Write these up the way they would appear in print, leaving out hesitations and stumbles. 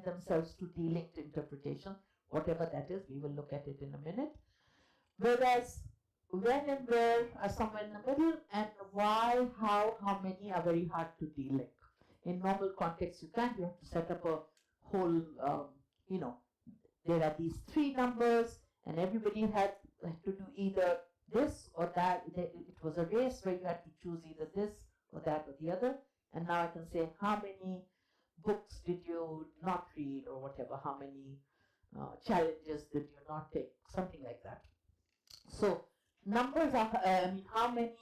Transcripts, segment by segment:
themselves to delinked interpretation, whatever that is. We will look at it in a minute. Whereas when and where are somewhere in the middle, and why, how many are very hard to delink. In normal context, you can't. You have to set up a whole, there are these three numbers, and everybody had to do either this or that. It was a race where you had to choose either this or that or the other. And now I can say, how many books did you not read, or whatever, how many challenges did you not take, something like that. So numbers are, how many,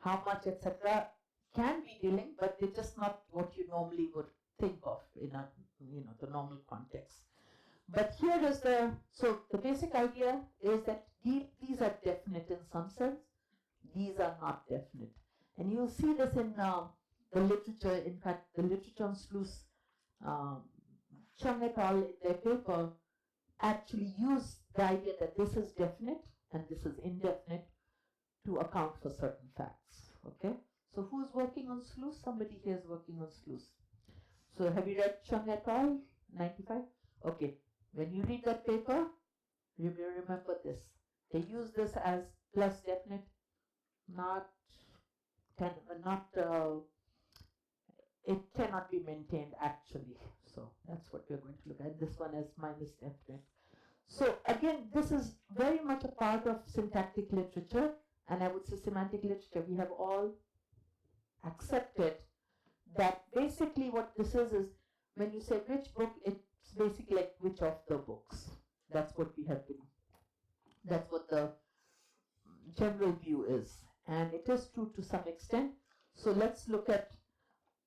how much, etc. can be dealing, but they're just not what you normally would think of in a, the normal context. But here is the basic idea is that these are definite in some sense, these are not definite. And you'll see this in the literature. In fact, the literature on sleuths, Chung et al. In their paper actually use the idea that this is definite and this is indefinite to account for certain facts. Okay? So who's working on sleuths? Somebody here is working on sleuths. So have you read Chung et al. 95? Okay. When you read that paper, remember this. They use this as plus definite, it cannot be maintained actually. So that's what we're going to look at. This one is minus definite. So again, this is very much a part of syntactic literature, and I would say semantic literature. We have all accepted that basically what this is when you say which book, it's basically like which of the books. That's what we have been, that's what the general view is. And it is true to some extent. So let's look at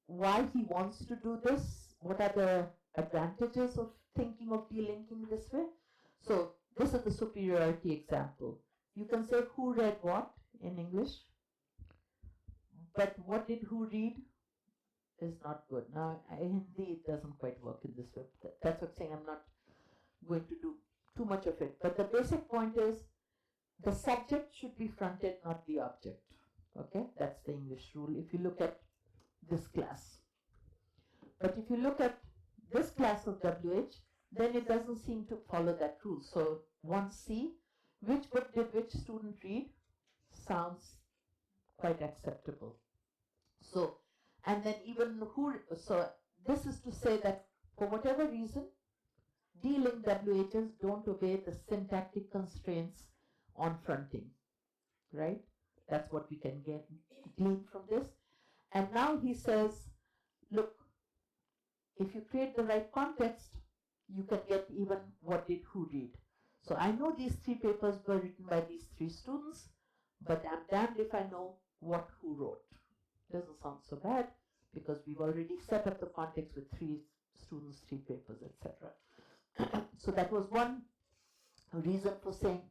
why he wants to do this. What are the advantages of thinking of delinking this way? So this is the superiority example. You can say who read what in English, but what did who read is not good. Now, in Hindi, it doesn't quite work in this way. That's what I'm saying. I'm not going to do too much of it. But the basic point is the subject should be fronted, not the object. Okay? That's the English rule if you look at this class. But if you look at this class of WH, then it doesn't seem to follow that rule. So 1C, which book did which student read, sounds quite acceptable. So, and then even who, so this is to say that for whatever reason, D-linked WHs don't obey the syntactic constraints on fronting, right? That's what we can glean from this. And now he says, look, if you create the right context, you can get even what did who read. So I know these three papers were written by these three students, but I'm damned if I know what who wrote. Doesn't sound so bad because we've already set up the context with three students, three papers, etc. So that was one reason for saying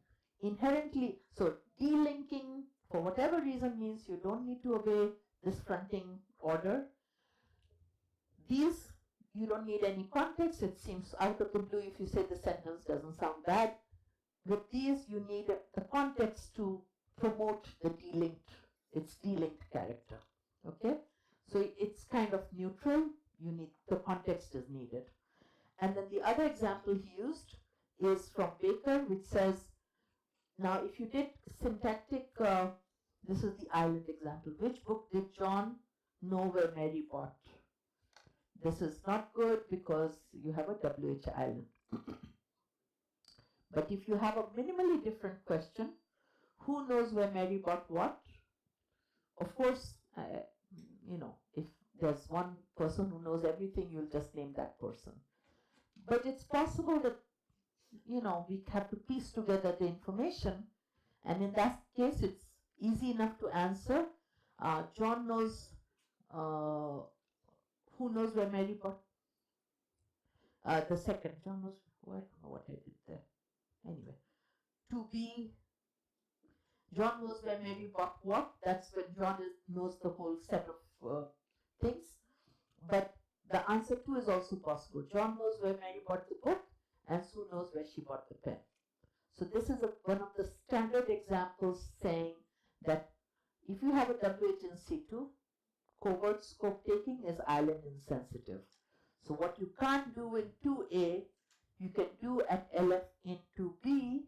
inherently, so delinking for whatever reason means you don't need to obey this fronting order. These, you don't need any context. It seems out of the blue if you say the sentence doesn't sound bad. With these, you need the context to promote the delinked, its delinked character. Okay? So it's kind of neutral. You need, the context is needed. And then the other example he used is from Baker, which says, now if you did syntactic, this is the island example. Which book did John know where Mary bought? This is not good because you have a WH island. But if you have a minimally different question, who knows where Mary bought what? Of course, if there's one person who knows everything, you'll just name that person. But it's possible that, we have to piece together the information, and in that case, it's easy enough to answer. John knows, who knows where Mary bought? The second, John knows, I don't know what I did there. Anyway, to be, John knows where Mary bought what? That's when John knows the whole set of things. But the answer 2 is also possible. John knows where Mary bought the book, and Sue knows where she bought the pen. So this is one of the standard examples saying that if you have a WH in C2, covert scope taking is island insensitive. So what you can't do in 2A, you can do at LF into B,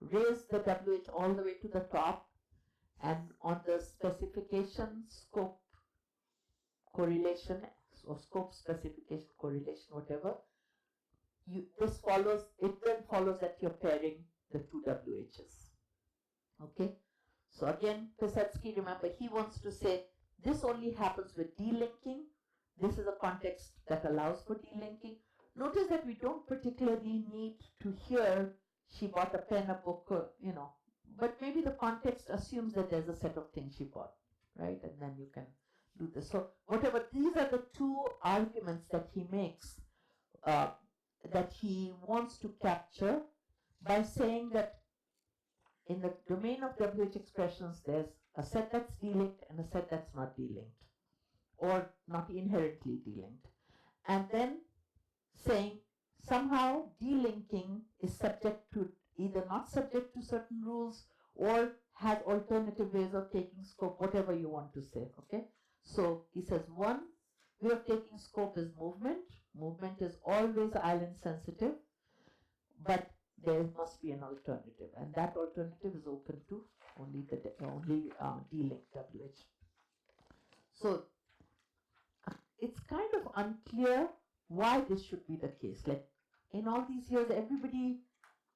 raise the WH all the way to the top, and on the specification scope correlation or scope specification correlation, whatever, this follows, it then follows that you're pairing the two WHs. Okay, so again, Pisetsky, remember, he wants to say this only happens with delinking. This is a context that allows for delinking. Notice that we don't particularly need to hear she bought a pen, a book, but maybe the context assumes that there's a set of things she bought, right? And then you can do this. So whatever, these are the two arguments that he makes, that he wants to capture by saying that in the domain of WH expressions, there's a set that's delinked and a set that's not delinked, or not inherently delinked. And then saying somehow delinking is subject to, either not subject to certain rules or has alternative ways of taking scope, whatever you want to say, okay? So he says one way of taking scope is movement. Movement is always island sensitive, but there must be an alternative, and that alternative is open to only delinked WH. So it's kind of unclear why this should be the case. Like in all these years, everybody,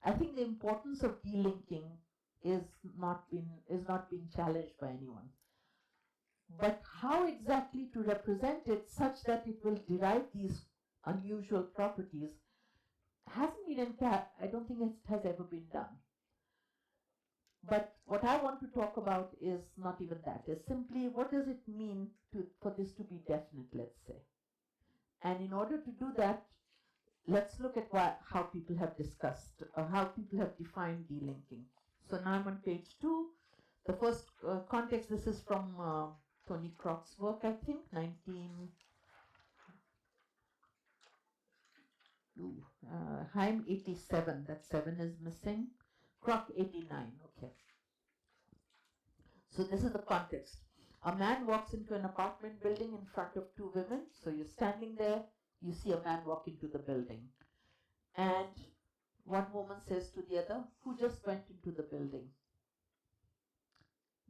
I think the importance of delinking is not being challenged by anyone. But how exactly to represent it such that it will derive these unusual properties hasn't been I don't think it has ever been done. But what I want to talk about is not even that. It's simply what does it mean for this to be definite, let's say. And in order to do that, let's look at how people have discussed, how people have defined delinking. So now I'm on page 2. The first context, this is from Tony Croc's work, I think, Heim 87, that 7 is missing, Croc 89, okay. So this is the context. A man walks into an apartment building in front of two women. So you're standing there, you see a man walk into the building. And one woman says to the other, who just went into the building?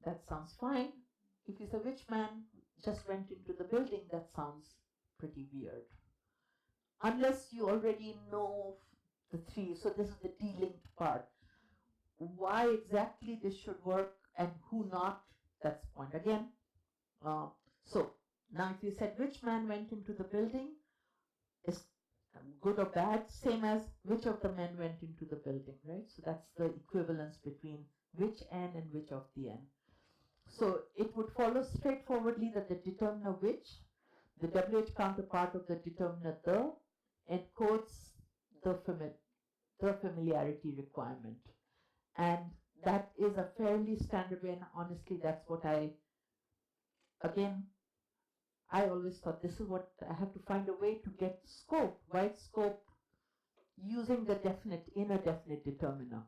That sounds fine. If you say which man just went into the building, that sounds pretty weird. Unless you already know the three, so this is the delinked part. Why exactly this should work and who not, that's the point again. So now if you said which man went into the building, is good or bad, same as which of the men went into the building, right? So that's the equivalence between which n and which of the n. So it would follow straightforwardly that the determiner which, the WH counterpart of the determiner the, encodes the familiarity requirement. And that is a fairly standard way, and honestly that's what I always thought this is what I have to find a way to get scope, wide scope, using the definite, inner definite determiner.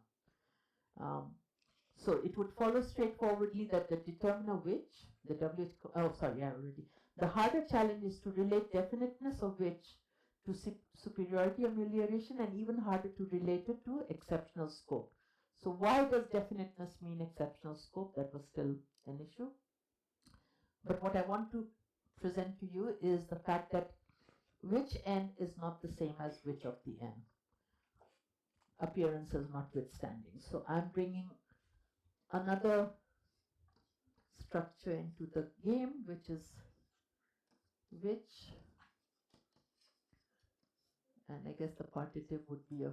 So it would follow straightforwardly that the determiner which, the the harder challenge is to relate definiteness of which to superiority amelioration, and even harder to relate it to exceptional scope. So why does definiteness mean exceptional scope? That was still an issue. But what I want to present to you is the fact that which n is not the same as which of the n, appearances notwithstanding. So I'm bringing another structure into the game, which is which, and I guess the partitive would be a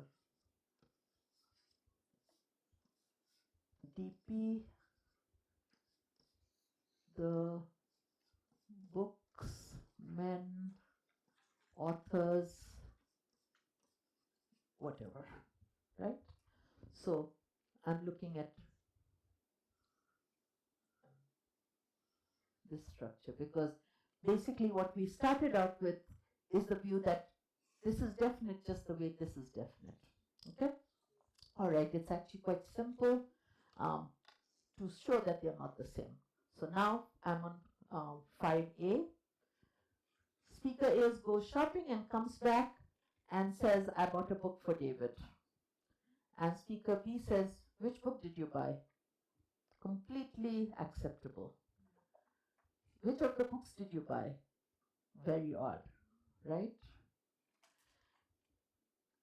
DP, the books, men, authors, whatever, right? So I'm looking at this structure because basically what we started out with is the view that this is definite just the way this is definite, okay? All right, it's actually quite simple to show that they're not the same. So now I'm on 5A. Speaker A goes shopping and comes back and says, I bought a book for David. And speaker B says, which book did you buy? Completely acceptable. Which of the books did you buy? Very odd, right?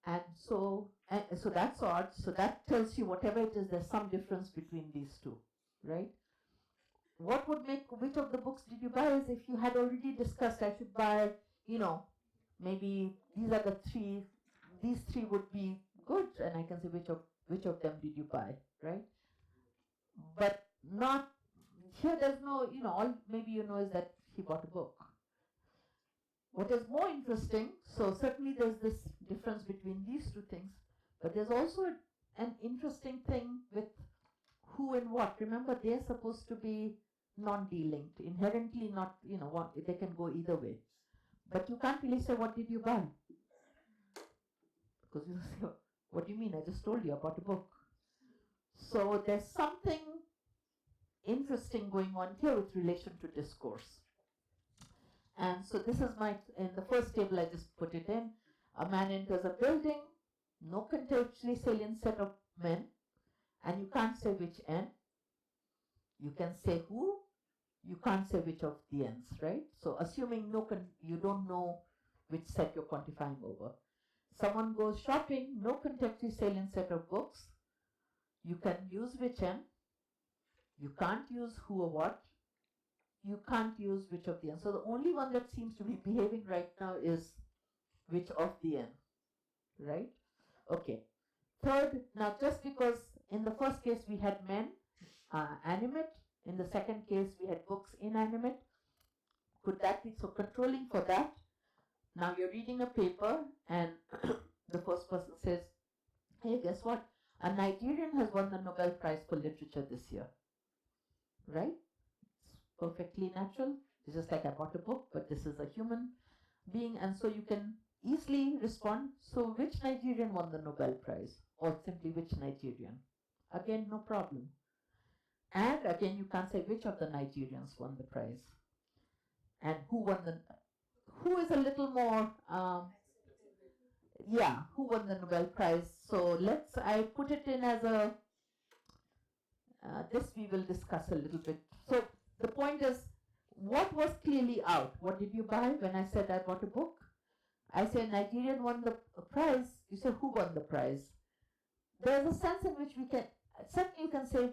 And so that's odd. So that tells you whatever it is, there's some difference between these two, right? What would make which of the books did you buy is if you had already discussed, I should buy, maybe these are the three, these three would be good, and I can say which of them did you buy, right? But not here. There's no, all maybe is that he bought a book. What is more interesting, so certainly there's this difference between these two things, but there's also an interesting thing with who and what. Remember, they're supposed to be non-delinked, inherently not, they can go either way. But you can't really say, what did you buy? Because you say, what do you mean? I just told you I bought a book. So there's something interesting going on here with relation to discourse. And so this is in the first table I just put it in. A man enters a building, no contextually salient set of men, and you can't say which N. You can say who, you can't say which of the N's, right? So assuming you don't know which set you're quantifying over. Someone goes shopping, no contextually salient set of books. You can use which N. You can't use who or what. You can't use which of the N. So the only one that seems to be behaving right now is which of the N, right? Okay. Third, now just because in the first case we had men, animate, in the second case we had books, inanimate, could that be, so controlling for that, now you're reading a paper and the first person says, hey, guess what? A Nigerian has won the Nobel Prize for Literature this year, right? Perfectly natural. It's just like I bought a book, but this is a human being, and so you can easily respond, so which Nigerian won the Nobel Prize? Or simply which Nigerian? Again, no problem. And again, you can't say which of the Nigerians won the prize. And who is a little more, who won the Nobel Prize? So I put it in as this we will discuss a little bit. So the point is, what was clearly out? What did you buy when I said I bought a book? I say Nigerian won the prize. You say who won the prize? There's a sense in which we can, certainly you can say,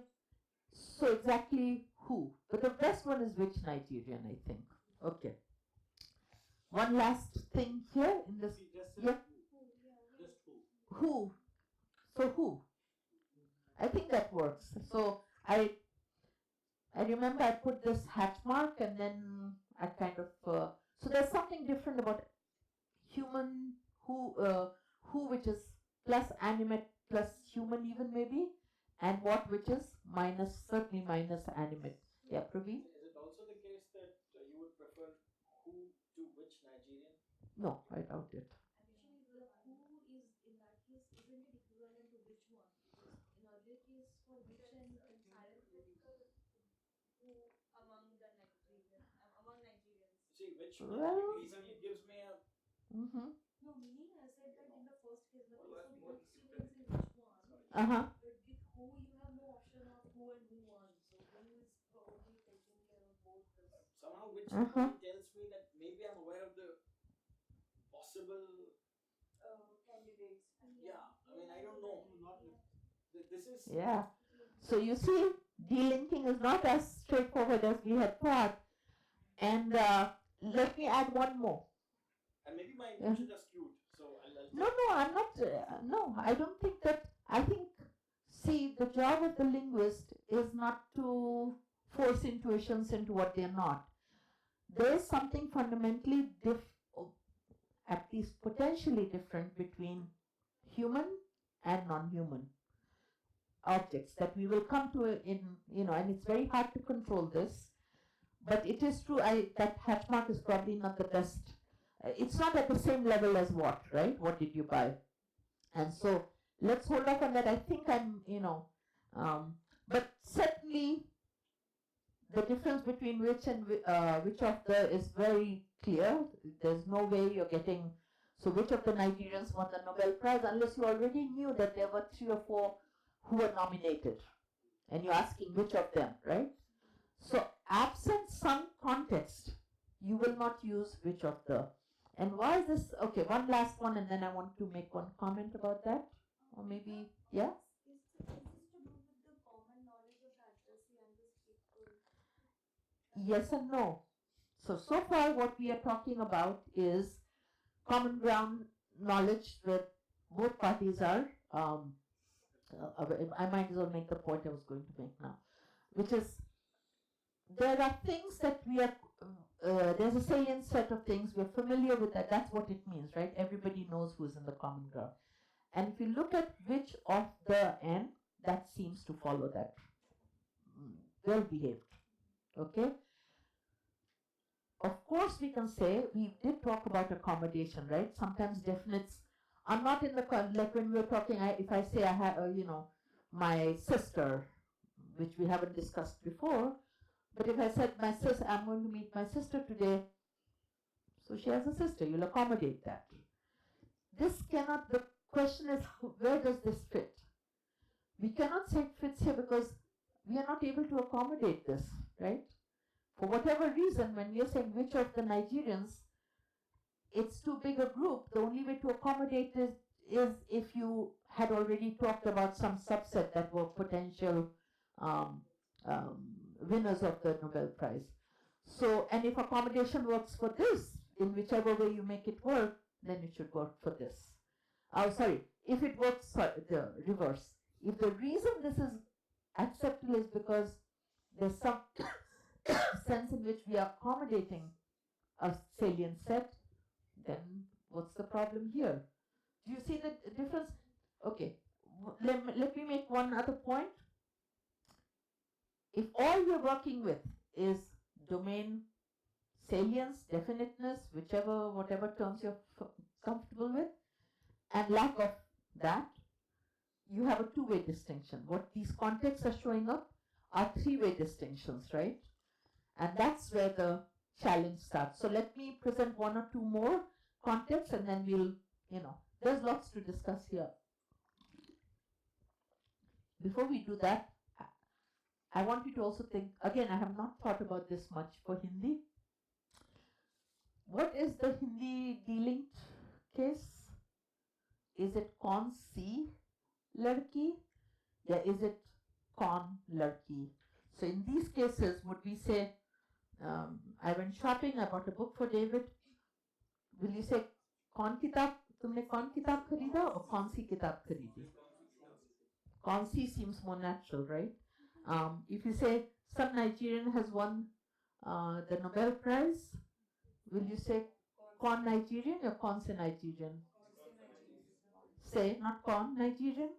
so exactly who. But the best one is which Nigerian, I think. Okay. One last thing here in this. Yeah. Just who. Who. So who? I think that works. So I remember I put this hatch mark and then I kind of, so there's something different about human, who which is plus animate plus human even maybe, and what which is certainly minus animate. Yeah, Praveen? Is it also the case that you would prefer who to which Nigerian? No, I doubt it. Actually, the who is in that case isn't it equivalent to which one? Because in earlier case for which and parenthetical who among Nigerians. See, which Well, easily gives me a. No, meaning I said that in the first case, but for books you can say which one. Uh-huh. But with who you have no option of who and who won. So who is probably taking care of both this. Somehow which tells me that maybe I'm aware of the possible Candidates. Yeah, I mean, I don't know. This is. Yeah. So you see, delinking is not as straightforward as we had thought. And let me add one more. And maybe my intentions are skewed. So No, I'm not. No, I don't think that. I think, see, the job of the linguist is not to force intuitions into what they're not. There is something fundamentally at least potentially different between human and non-human objects that we will come to and it's very hard to control this, but it is true that hatch mark is probably not the best. It's not at the same level as what, right? What did you buy? And so let's hold off on that. I think but certainly the difference between which and which of the is very clear. There's no way you're getting, So which of the Nigerians won the Nobel Prize, unless you already knew that there were 3 or 4 who were nominated. And you're asking which of them, right? So absent some context, you will not use which of the. And why is this? Okay, one last one, and then I want to make one comment about that. Or maybe, yeah? Is this to do with the common knowledge of accuracy and this people? Yes and no. So far what we are talking about is common ground knowledge where both parties are, I might as well make the point I was going to make now, which is there are things that we are, there's a salient set of things, we're familiar with that, that's what it means, right? Everybody knows who's in the common ground. And if you look at which of the N, that seems to follow that. Well behaved, okay? Of course, we can say, we did talk about accommodation, right? Sometimes definites are not in the, like when we were talking, if I say I have, my sister, which we haven't discussed before, but if I said I'm going to meet my sister today, so she has a sister, you'll accommodate that. This cannot, the question is, where does this fit? We cannot say it fits here because we are not able to accommodate this, right? For whatever reason, when we are saying which of the Nigerians, it's too big a group. The only way to accommodate this is if you had already talked about some subset that were potential winners of the Nobel Prize. So, and if accommodation works for this, in whichever way you make it work, then it should work for this. Oh, sorry, if it works, the reverse. If the reason this is acceptable is because there's some sense in which we are accommodating a salient set, then what's the problem here? Do you see the difference? Okay, let me make one other point. If all you're working with is domain salience, definiteness, whatever terms you're comfortable with, and lack of that, you have a two-way distinction. What these contexts are showing up are three-way distinctions, right? And that's where the challenge starts. So let me present one or two more contexts and then we'll, there's lots to discuss here. Before we do that, I want you to also think, again, I have not thought about this much for Hindi. What is the Hindi delinked case? Is it kaun si ladki? Yeah, is it kaun ladki? So in these cases, would we say, I went shopping, I bought a book for David. Will you say, kaun kitab, tumne kaun kitab kharida or kaun si kitab kharidi? Kaun si seems more natural, right? If you say, some Nigerian has won the Nobel Prize, will you say, kaun Nigerian or kaun se Nigerian? Say, not kaun Nigerian?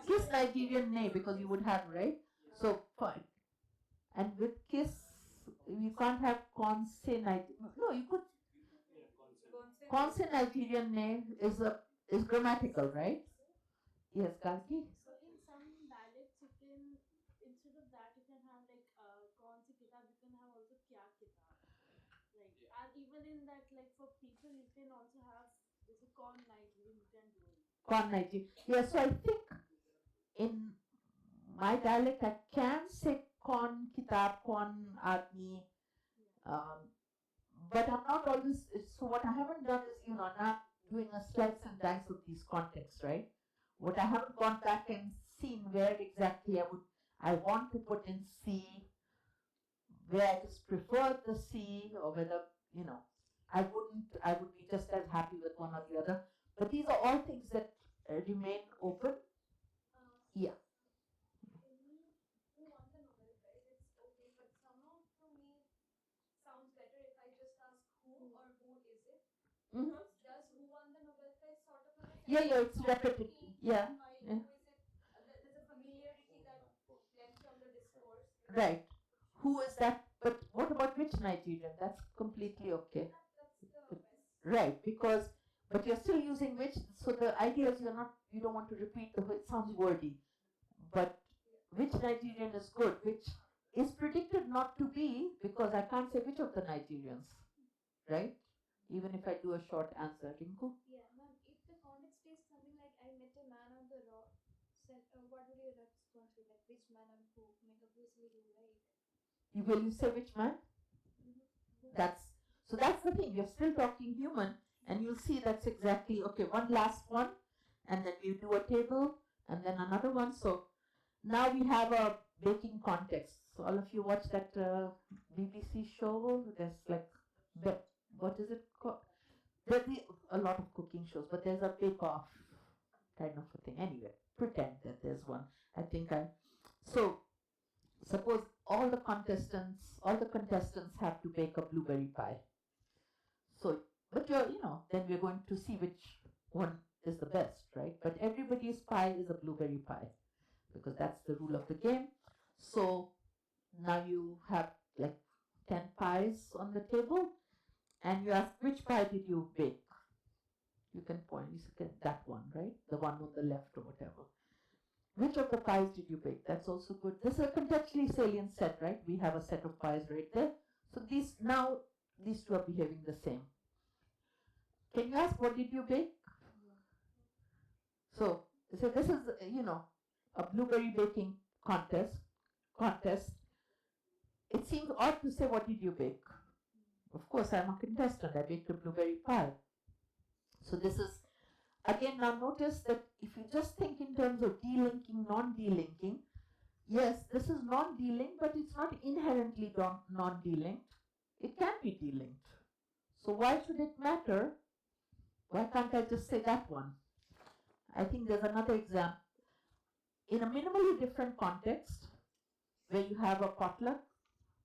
Kiss Nigerian, nay, because you would have, right? So, fine. And with kiss, you can't have kaun se Nigerian. No, you could. Kaun se Nigerian nay is grammatical, right? Yes, Kalki? So in some dialects, you can, instead of that, you can have like kaun si kitab, you can have also kya kitab. Like, and even in that, like for people, you can also have this kaun Nigerian, you can do it. Kaun Nigerian. Yeah, so I think in my dialect, I can say kaun kitab, kaun aadmi, but I'm not always, so what I haven't done is, now doing a slice and dice of these contexts, right? What I haven't gone back and seen where exactly I want to put in C, where I just prefer the C, or whether, I would be just as happy with one or the other. But these are all things that remain open. Yeah. Who won the Nobel Prize? It's okay, but somehow for me sounds better if I just ask who or who is it? Mm-hmm. Does who won the Nobel Prize sort of have a sense? Yeah, it's repetitive. Yeah. Who is it? There's a familiarity that lends on the discourse. Right. Who is that? But what about which Nigerian? That's completely okay. That's the best. Right, but you're still using which, so the idea is you don't want to repeat it sounds wordy. But which Nigerian is good, which is predicted not to be, because I can't say which of the Nigerians, right? even if I do a short answer. Rinku? Yeah, ma'am. If the context is something like I met a man on the road, what would your response be? Like which man and who? Make obviously you, right? Will you say which man? That's so that's the thing. You're still talking human, and you'll see that's exactly okay. One last one, and then we do a table, and then another one. So now we have a baking context. So all of you watch that BBC show. There's like what is it called? There's a lot of cooking shows, but there's a bake off kind of a thing. Anyway, pretend that there's one. I think I so suppose all the contestants have to bake a blueberry pie. So, but then we're going to see which one is the best, right? But everybody's pie is a blueberry pie because that's the rule of the game. So now you have like 10 pies on the table, and you ask which pie did you bake? You can point, you say that one, right? The one on the left or whatever. Which of the pies did you bake? That's also good. This is a contextually salient set, right? We have a set of pies right there. So these two are behaving the same. Can you ask what did you bake? So this is a blueberry baking contest. It seems odd to say what did you bake? Of course, I'm a contestant. I baked a blueberry pie. So this is again, now notice that if you just think in terms of delinking, non-delinking, yes, this is non-delinked, but it's not inherently non-delinked. It can be delinked. So why should it matter? Why can't I just say that one? I think there's another example. In a minimally different context, where you have a potluck,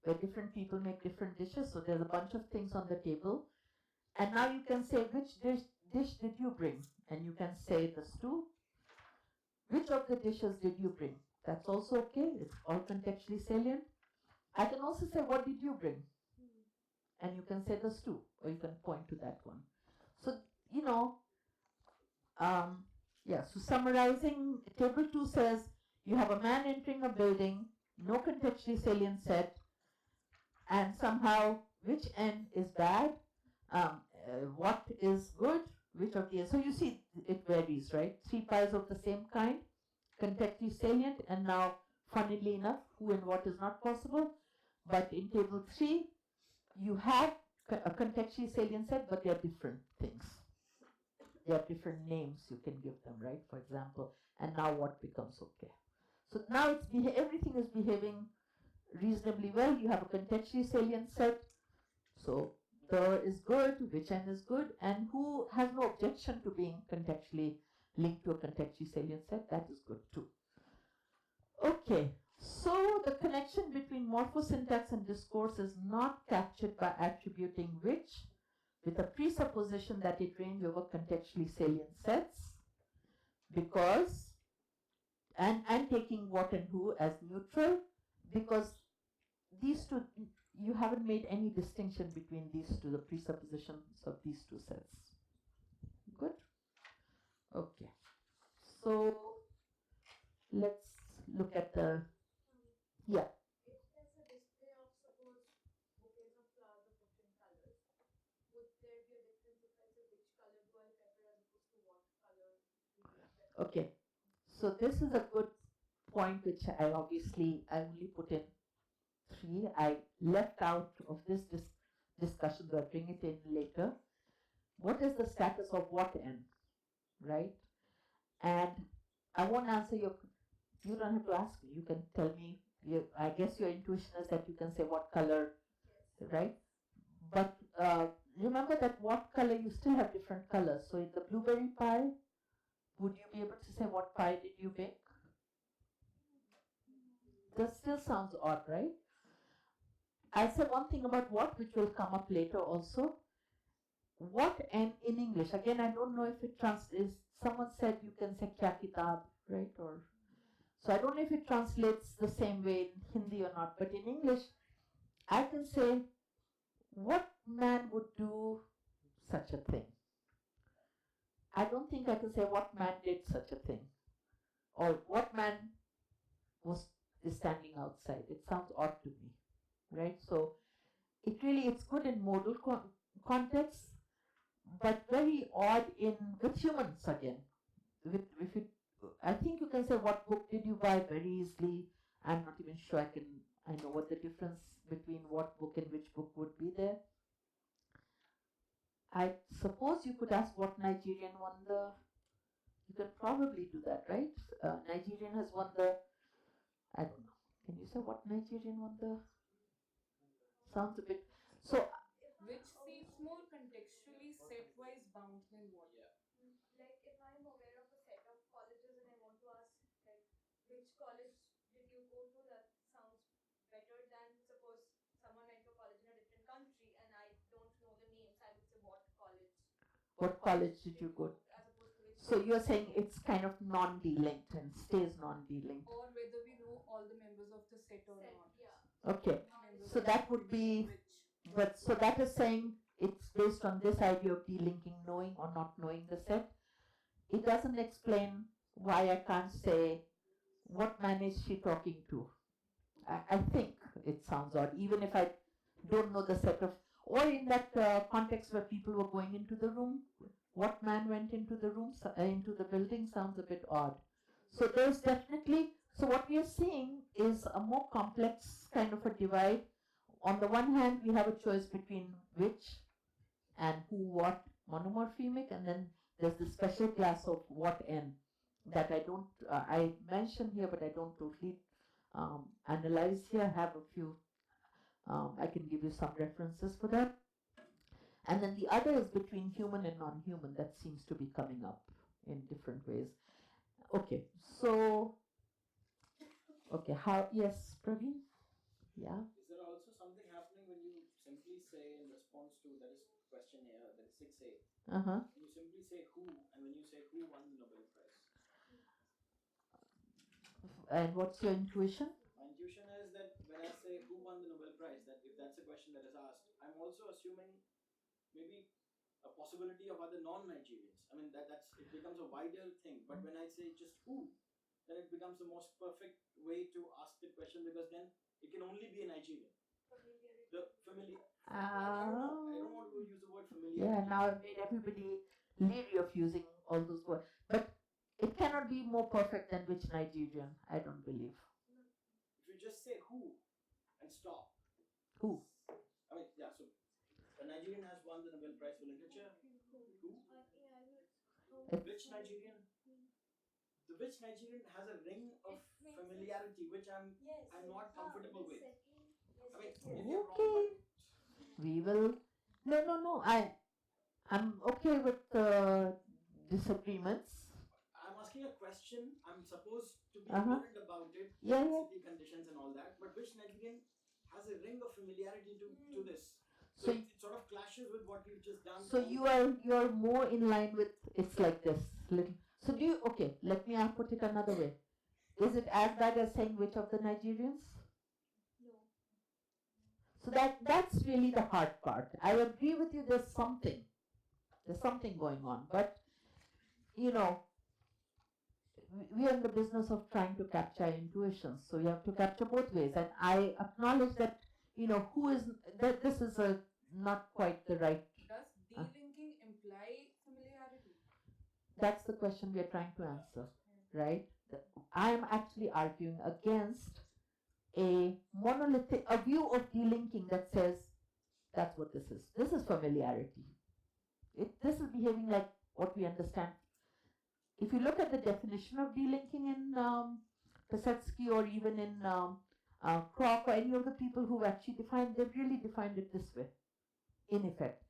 where different people make different dishes, so there's a bunch of things on the table, and now you can say which dish did you bring? And you can say the stew. Which of the dishes did you bring? That's also okay. It's all contextually salient. I can also say what did you bring? And you can say the stew, or you can point to that one. So, so summarizing, table 2 says you have a man entering a building, no contextually salient set, and somehow which end is bad, what is good, which of the, so you see it varies, right? 3 pies of the same kind, contextually salient, and now funnily enough, who and what is not possible. But in table 3, you have a contextually salient set, but they are different things. There are different names you can give them, right? For example, and now what becomes okay. So now everything is behaving reasonably well. You have a contextually salient set. So the is good, which end is good, and who has no objection to being contextually linked to a contextually salient set, that is good too. Okay, so the connection between morphosyntax and discourse is not captured by attributing which with a presupposition that it range over contextually salient sets, because and taking what and who as neutral, because these two, you haven't made any distinction between these two, the presuppositions of these two sets. Good? Okay. So let's look at the, yeah. If there's a display of, suppose, bouquets of flowers of different colors, would there be a difference if I say which color do I prefer as opposed to what color do you prefer? Okay. So this is a good point which I only put in 3. I left out of this discussion, so I'll bring it in later. What is the status of what n, right? And I won't answer you don't have to ask me, you can tell me, I guess your intuition is that you can say what color, right? But remember that what color, you still have different colors. So in the blueberry pie, would you be able to say what pie did you bake? That still sounds odd, right? I'll say one thing about what, which will come up later also. What and in English, again, I don't know if it translates. Someone said you can say kya kitab, right? Or so I don't know if it translates the same way in Hindi or not. But in English, I can say, what man would do such a thing? I don't think I can say what man did such a thing, or what man is standing outside. It sounds odd to me, right? So it's good in modal context, but very odd in with humans again. If you, I think you can say what book did you buy very easily. I'm not even sure I know what the difference between what book and which book would be there. I suppose you could ask what Nigerian won the. You can probably do that, right? Nigerian has won the. I don't know. Can you say what Nigerian won the? Sounds a bit. So Which seems more contextually set-wise bound than what? Yeah. Like if I'm aware of a set of colleges and I want to ask like which college did you go to, that sounds better than suppose someone went to college in a different country and I don't know the names. I would say what college did you go? as opposed to which. So you're saying it's kind of non-delinked and stays non-delinked. Or whether we know all the members of the set or Set, not. yeah. Okay. Members So of that the would be. which. But so that is saying it's based on this idea of delinking, knowing or not knowing the set. It doesn't explain why I can't say what man is she talking to. I think it sounds odd, even if I don't know the set of, or in that context where people were going into the room, what man went into the room, into the building sounds a bit odd. So there's definitely, so what we are seeing is a more complex kind of a divide. On the one hand, we have a choice between which and who, what, monomorphemic, and then there's the special class of what n that I don't, I mention here, but I don't totally analyze here. I have a few, I can give you some references for that. And then the other is between human and non-human that seems to be coming up in different ways. Okay, so, okay, how, yes, Praveen? Yeah. Is there also something happening when you simply say in response to that is question A, that is 6A, Uh-huh. when you simply say who, and when you say who won the Nobel Prize? And what's your intuition? My intuition is that when I say who won the Nobel Prize, that if that's a question that is asked, I'm also assuming maybe a possibility of other non-Nigerians. I mean it becomes a wider thing. But when I say just who, then it becomes the most perfect way to ask the question, because then it can only be a Nigerian. The familiar. I don't want to use the word familiar. Yeah, now I've made everybody leery of using all those words. But it cannot be more perfect than which Nigerian, I don't believe. If you just say who and stop. Who? I mean, yeah, so a Nigerian has won the Nobel Prize for Literature. Who? Which Nigerian? The which Nigerian has a ring of familiarity which I'm not comfortable with. I mean, maybe I'm wrong, Okay. We will. No. I'm okay with disagreements. I'm asking a question. I'm supposed to be Uh-huh. ignorant about it, Yeah. city conditions and all that. But which Nigerian has a ring of familiarity to this? So So it sort of clashes with what we've just done. So you are more in line with it's like this little. So do you okay? Let me put it another way. Is it as bad as saying which of the Nigerians? No. So that's really the hard part. I agree with you. There's something going on, but you know we are in the business of trying to capture intuitions. So you have to capture both ways, and I acknowledge that who is that this is a not quite the right. Does delinking imply familiarity? That's the question we are trying to answer, right? I am actually arguing against a view of delinking that says that's what this is. This is familiarity. This is behaving like what we understand. If you look at the definition of delinking in Pisetsky or even in Kroc or any of the people who've actually they've really defined it this way. In effect,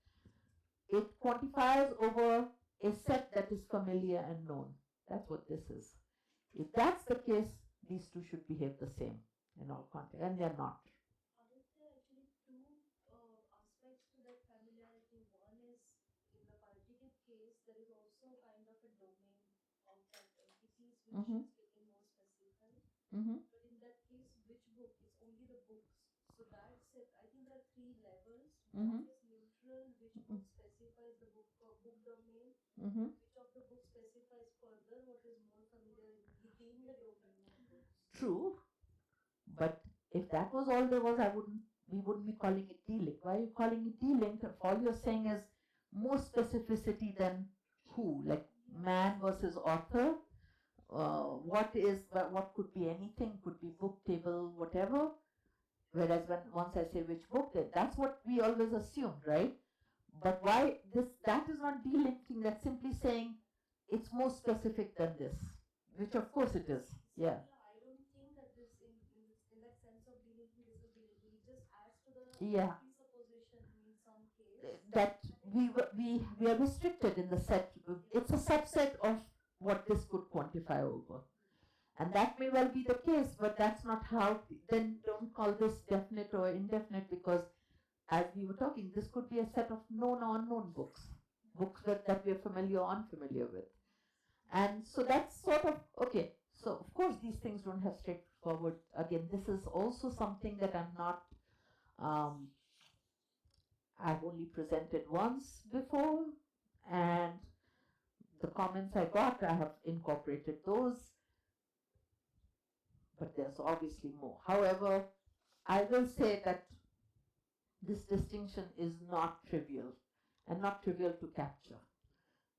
it quantifies over a set that is familiar and known. That's what this is. If that's the case, these two should behave the same in all contexts, and they're not. Aren't there actually two aspects to that familiarity? One is in the political case, there is also kind of a domain of that entities which Mhm. is getting more specified. Mm-hmm. But in that case, which book? It's only the books. So that's it. I think there are three levels. Mhm. One is neutral, which book specifies the book domain. Mm-hmm. Which of the books specifies further what is more familiar within the domain of books. True, but if that was all there was, we wouldn't be calling it delinked. Why are you calling it delinked if all you're saying is more specificity than who, like man versus author. What could be anything, could be book, table, whatever. Whereas when once I say which book, that's what we always assumed, right? But why this? That is not delinking. That's simply saying it's more specific than this, which of course it is. Yeah. I don't think that this in that sense of delinking, this is delinking. It just adds to the Yeah. presupposition in some case. That we are restricted in the set. It's a subset of what this could quantify over. And that may well be the case, but that's not how. Then don't call this definite or indefinite, because as we were talking, this could be a set of known or unknown books, books that we are familiar or unfamiliar with. And so that's sort of okay. So of course these things don't have straightforward. Again, this is also something that I'm not. I've only presented once before, and the comments I got, I have incorporated those. But there's obviously more. However, I will say that this distinction is not trivial, and not trivial to capture,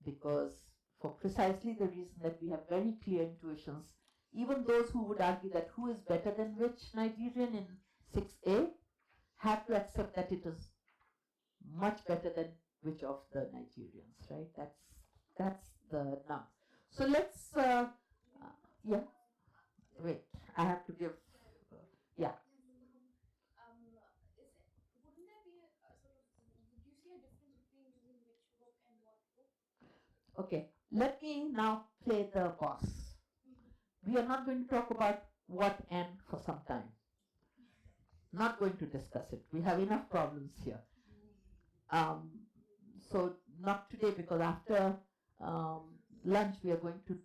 because for precisely the reason that we have very clear intuitions, even those who would argue that who is better than which Nigerian in 6A have to accept that it is much better than which of the Nigerians, right? That's the now. So let's yeah. Wait, I have to give. Yeah. Wouldn't there be a sort of? Would you see a difference between using which book and what book? Okay. Let me now play the boss. We are not going to talk about what and for some time. Not going to discuss it. We have enough problems here. So not today, because after lunch we are going to.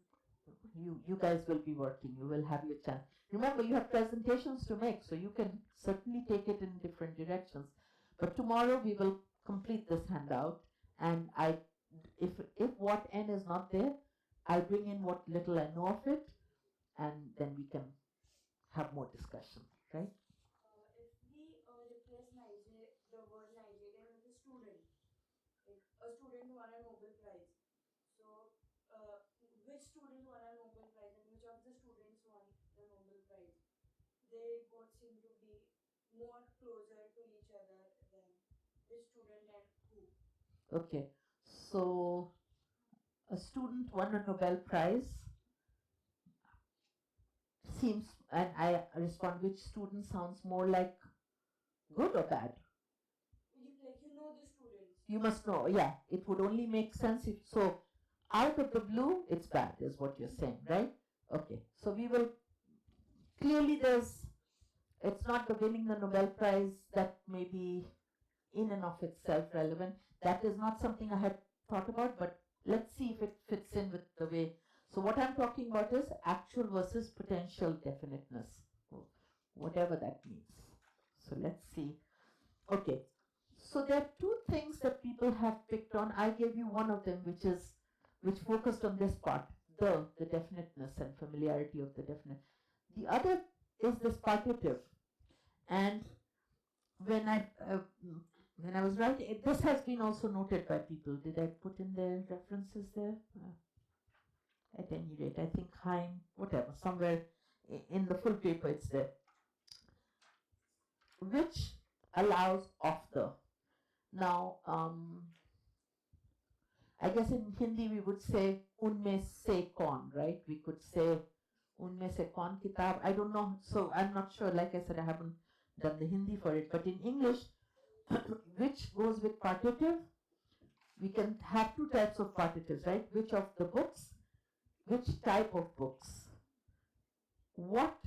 You guys will be working. You will have your chance. Remember, you have presentations to make, so you can certainly take it in different directions. But tomorrow we will complete this handout, and if what n is not there, I'll bring in what little I know of it, and then we can have more discussion, right? If we replace the word Nigerian with a student, like a student won a Nobel Prize. So, which student won a Nobel Prize and which of the students won the Nobel Prize? They both seem to be more closer to each other than which student and who. Okay, so a student won a Nobel Prize seems, and I respond, which student sounds more like good or bad? You know the students. You must know, yeah. It would only make sense if so. Out of the blue, it's bad, is what you're saying, right? Okay, so we will clearly it's not the winning the Nobel Prize that may be in and of itself relevant. That is not something I had thought about, but let's see if it fits in with the way. So what I'm talking about is actual versus potential definiteness, whatever that means. So let's see. Okay, so there are two things that people have picked on. I gave you one of them, which focused on this part, the definiteness and familiarity of the definite. The other is this partitive, and when I was writing, this has been also noted by people. Did I put in the references there? At any rate, I think Haim, whatever, somewhere in the full paper it's there. Which allows of the. Now, I guess in Hindi we would say unme se kaun, right? We could say unme se kaun kitab. I don't know, so I'm not sure. Like I said, I haven't done the Hindi for it. But in English, which goes with partitive, we can have two types of partitives, right? Which of the books, which type of books. What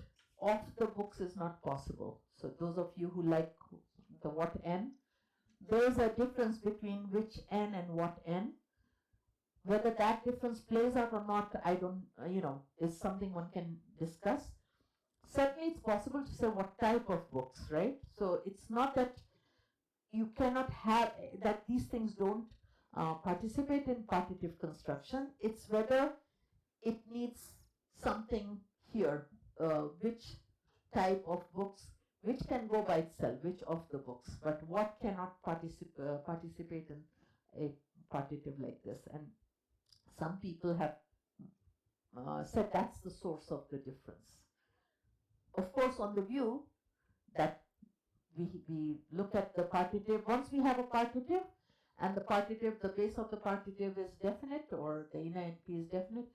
of the books is not possible. So those of you who like the what n, there is a difference between which n and what n. Whether that difference plays out or not, I don't, is something one can discuss. Certainly it's possible to say what type of books, right? So it's not that you cannot have, that these things don't participate in partitive construction. It's whether it needs something here, which type of books, which can go by itself, which of the books, but what cannot participate in a partitive like this. And some people have said that's the source of the difference. Of course, on the view that we look at the partitive, once we have a partitive, and the partitive, the base of the partitive is definite, or the inner NP is definite,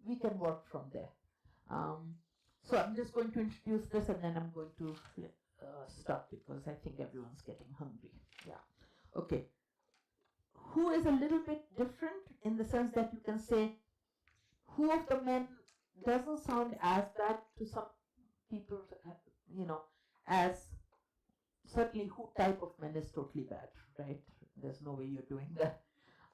we can work from there. So I'm just going to introduce this, and then I'm going to stop because I think everyone's getting hungry. Yeah. Okay. Who is a little bit different in the sense that you can say who of the men doesn't sound as bad to some people, as certainly who type of man is totally bad, right? There's no way you're doing that.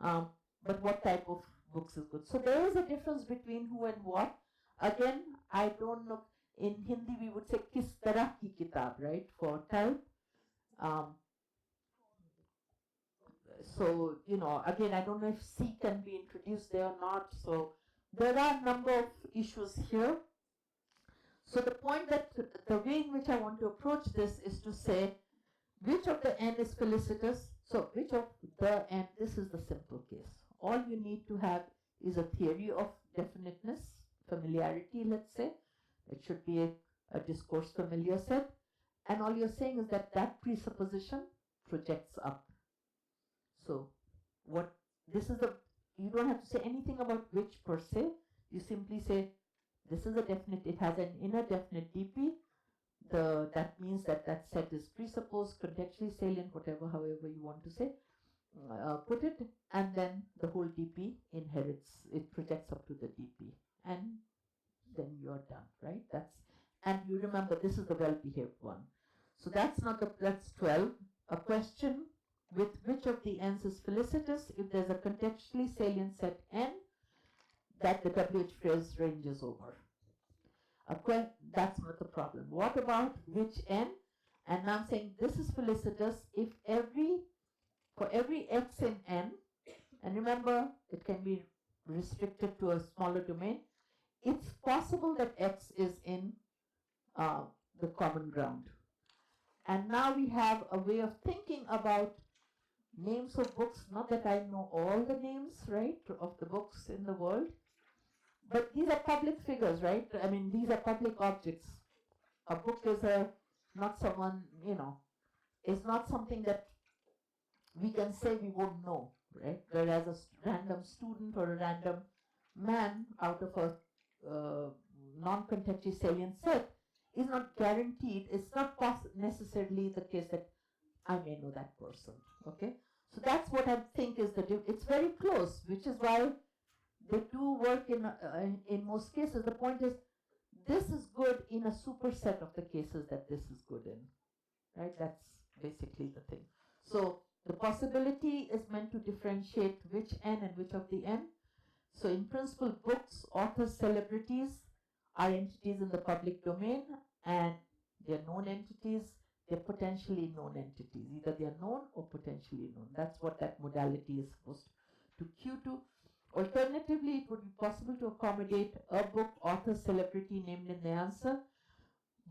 But what type of books is good? So there is a difference between who and what. Again, I don't know. In Hindi, we would say kis tarah ki kitab, right? For type. So, again, I don't know if C can be introduced there or not. So there are a number of issues here. So the point that the way in which I want to approach this is to say which of the N is felicitous. So which of the N, this is the simple case. All you need to have is a theory of definiteness, familiarity, let's say. It should be a discourse familiar set. And all you're saying is that that presupposition projects up. So you don't have to say anything about which per se. You simply say this is a definite, it has an inner definite DP. That means that set is presupposed, contextually salient, however you want to say, put it, and then the whole DP inherits, it projects up to the DP, and then you're done, right? And you remember this is the well-behaved one. So that's 12. A question with which of the N's is felicitous if there's a contextually salient set N that the WH phrase ranges over. That's not the problem. What about which N? And now I'm saying this is felicitous if for every X in N, and remember it can be restricted to a smaller domain, it's possible that X is in the common ground. And now we have a way of thinking about names of books, not that I know all the names, right, of the books in the world, but these are public figures, right? I mean, these are public objects. A book is not someone, it's not something that we can say we won't know, right? Whereas a random student or a random man out of a non-contextually salient set is not guaranteed, it's not necessarily the case that I may know that person, okay? So that's what I think is it's very close, which is why they do work in most cases. The point is, this is good in a superset of the cases that this is good in, right? That's basically the thing. So the possibility is meant to differentiate which N and which of the N. So in principle, books, authors, celebrities are entities in the public domain, and they're known entities. They're potentially known entities. Either they are known or potentially known. That's what that modality is supposed to cue to. Alternatively, it would be possible to accommodate a book, author, celebrity named in the answer,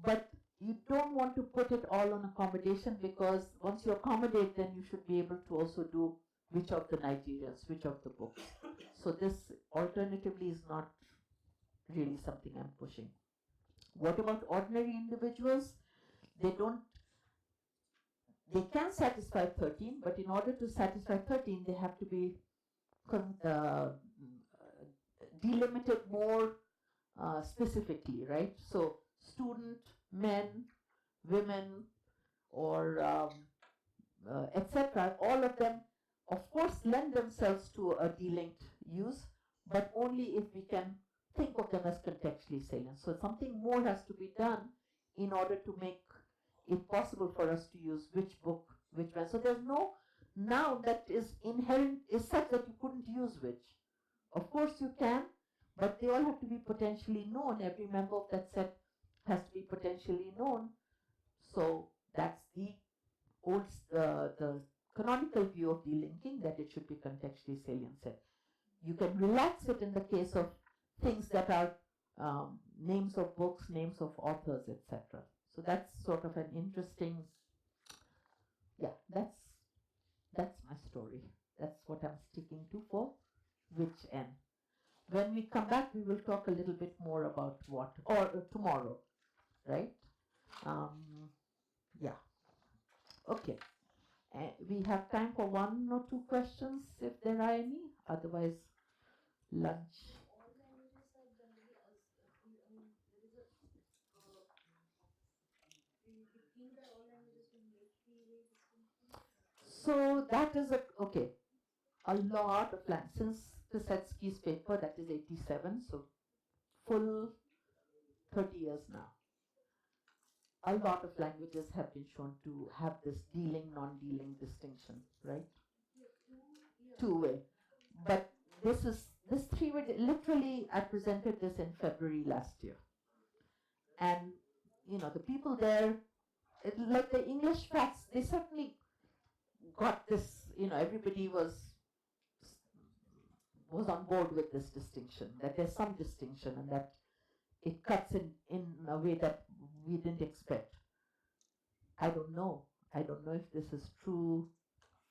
but you don't want to put it all on accommodation, because once you accommodate, then you should be able to also do which of the Nigerians, which of the books. So this alternatively is not really something I'm pushing. What about ordinary individuals? They can satisfy 13, but in order to satisfy 13, they have to be delimited more specifically, right? So student, men, women, or etc., all of them, of course, lend themselves to a delinked use, but only if we can think of them as contextually salient. So something more has to be done in order to make it possible for us to use which book, which one. So there's no noun that is inherent, is such that you couldn't use which. Of course you can, but they all have to be potentially known. Every member of that set has to be potentially known. So that's the canonical view of delinking, that it should be contextually salient set. You can relax it in the case of things that are names of books, names of authors, etc. So that's sort of an interesting, that's my story. That's what I'm sticking to for which N. When we come back, we will talk a little bit more about what, or tomorrow, right? Yeah, okay. We have time for one or two questions if there are any. Otherwise, lunch. All languages are generally as I mean there is a between the all languages we make three-way distinction. So that is okay. A lot of language since Pisetsky's paper, that is 87, so full 30 years now. A lot of languages have been shown to have this dealing non-dealing distinction, right? Two-way. But this three-way, literally I presented this in February last year. And the people there, like the English facts, they certainly got this, everybody was on board with this distinction, that there's some distinction and that it cuts in a way that we didn't expect. I don't know. I don't know if this is true.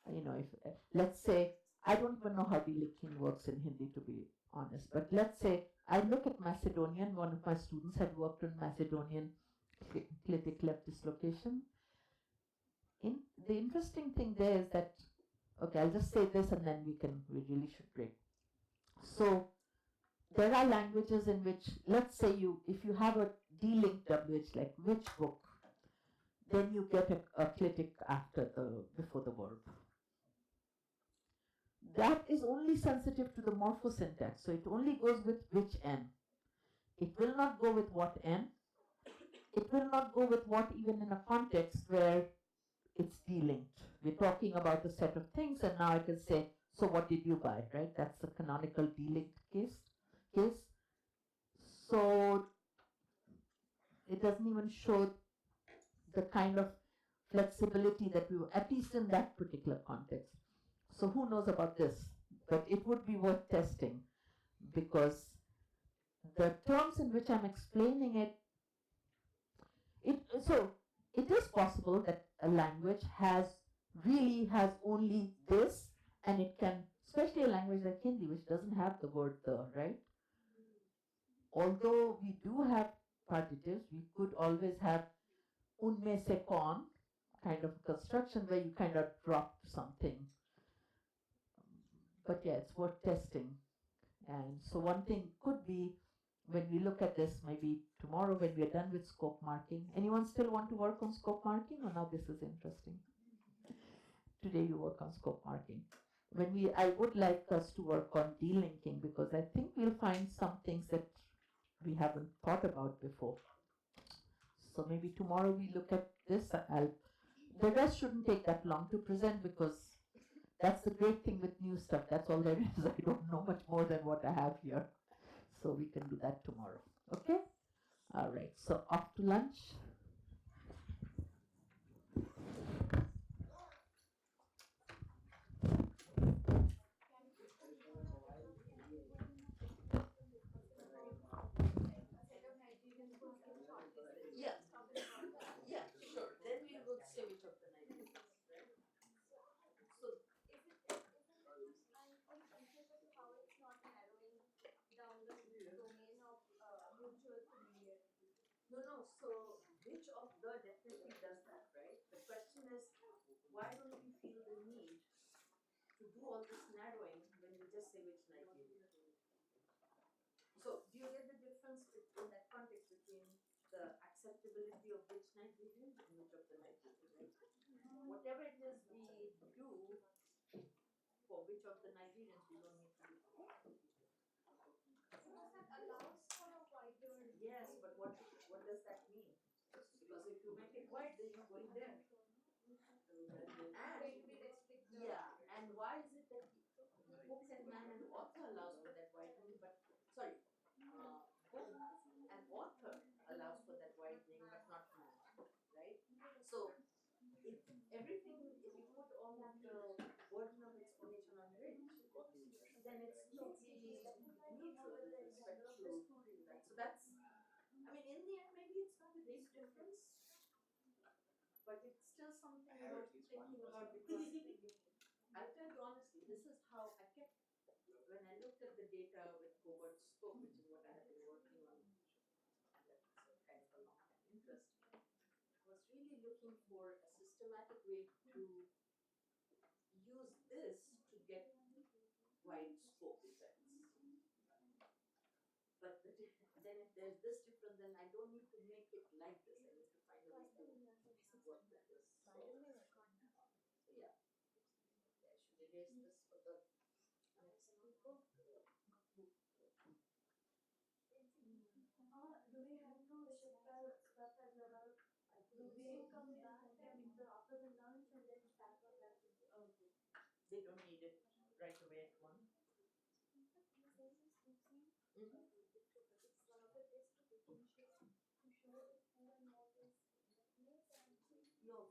If let's say, I don't even know how delicate works in Hindi, to be honest, but let's say I look at Macedonian. One of my students had worked on Macedonian clitic cleft dislocation. The interesting thing there is that, okay, I'll just say this and then we really should break. So there are languages in which, let's say if you have a delinked WH, like which book, then you get a clitic before the verb. That is only sensitive to the morphosyntax, so it only goes with which N. It will not go with what N. It will not go with what, even in a context where it's delinked. We're talking about a set of things, and now I can say, so what did you buy, right? That's the canonical delinked case. So it doesn't even show the kind of flexibility that we were, at least in that particular context. So who knows about this? But it would be worth testing, because the terms in which I'm explaining so it is possible that a language really has only this, and it can, especially a language like Hindi, which doesn't have the word the, right? Although we do have partitives, we could always have unme se kon kind of construction where you kind of drop something. But yeah, it's worth testing. And so one thing could be, when we look at this, maybe tomorrow when we're done with scope marking. Anyone still want to work on scope marking, or now this is interesting? Today you work on scope marking. I would like us to work on delinking, because I think we'll find some things that we haven't thought about before. So maybe tomorrow we look at this. The rest shouldn't take that long to present, because that's the great thing with new stuff. That's all there is. I don't know much more than what I have here. So we can do that tomorrow. Okay? All right. So off to lunch. Yeah. Yeah, sure. Then we will say which of the Nigerians, right? So I'm confused as to how it's not narrowing down the domain of mutual familiarity. no. So which of the definitely does that, right? The question is, why don't we feel the need to do all this narrowing when we just say which Nigerian? So do you get the difference in that context between the acceptability of which Nigerian and which of the Nigerian, right? Whatever it is we do for which of the Nigerians, we don't need to do for which of the Because that allows for a wider Yes, but what does that mean? Because if you make it wide, then you're going there. going to be restricted. Yeah, and why is it that book and man and author allows for that widening, but sorry, book and author allows for that widening, but not man, right? So if you put all of the burden of explanation on which, then it's totally neutral with respect to that. So that's, I mean, in the end, maybe it's not a big difference, but it's still something worth thinking about, because I'll tell you honestly, this data with covert scope, which is what I have been working on, and that's a kind of a long time interest, was really looking for a systematic way to use this to get wide scope effects. But then if there's this different, then I don't need to make it like this. I need to find a way to work with this. So yeah, I should erase this for the next people. Do we have to shift our stuff as well? Do we come back after the lunch and then start our classes? Okay. They don't need it right away at one. Mm-hmm. It's one of the tests to differentiate, to show if who and what is. No,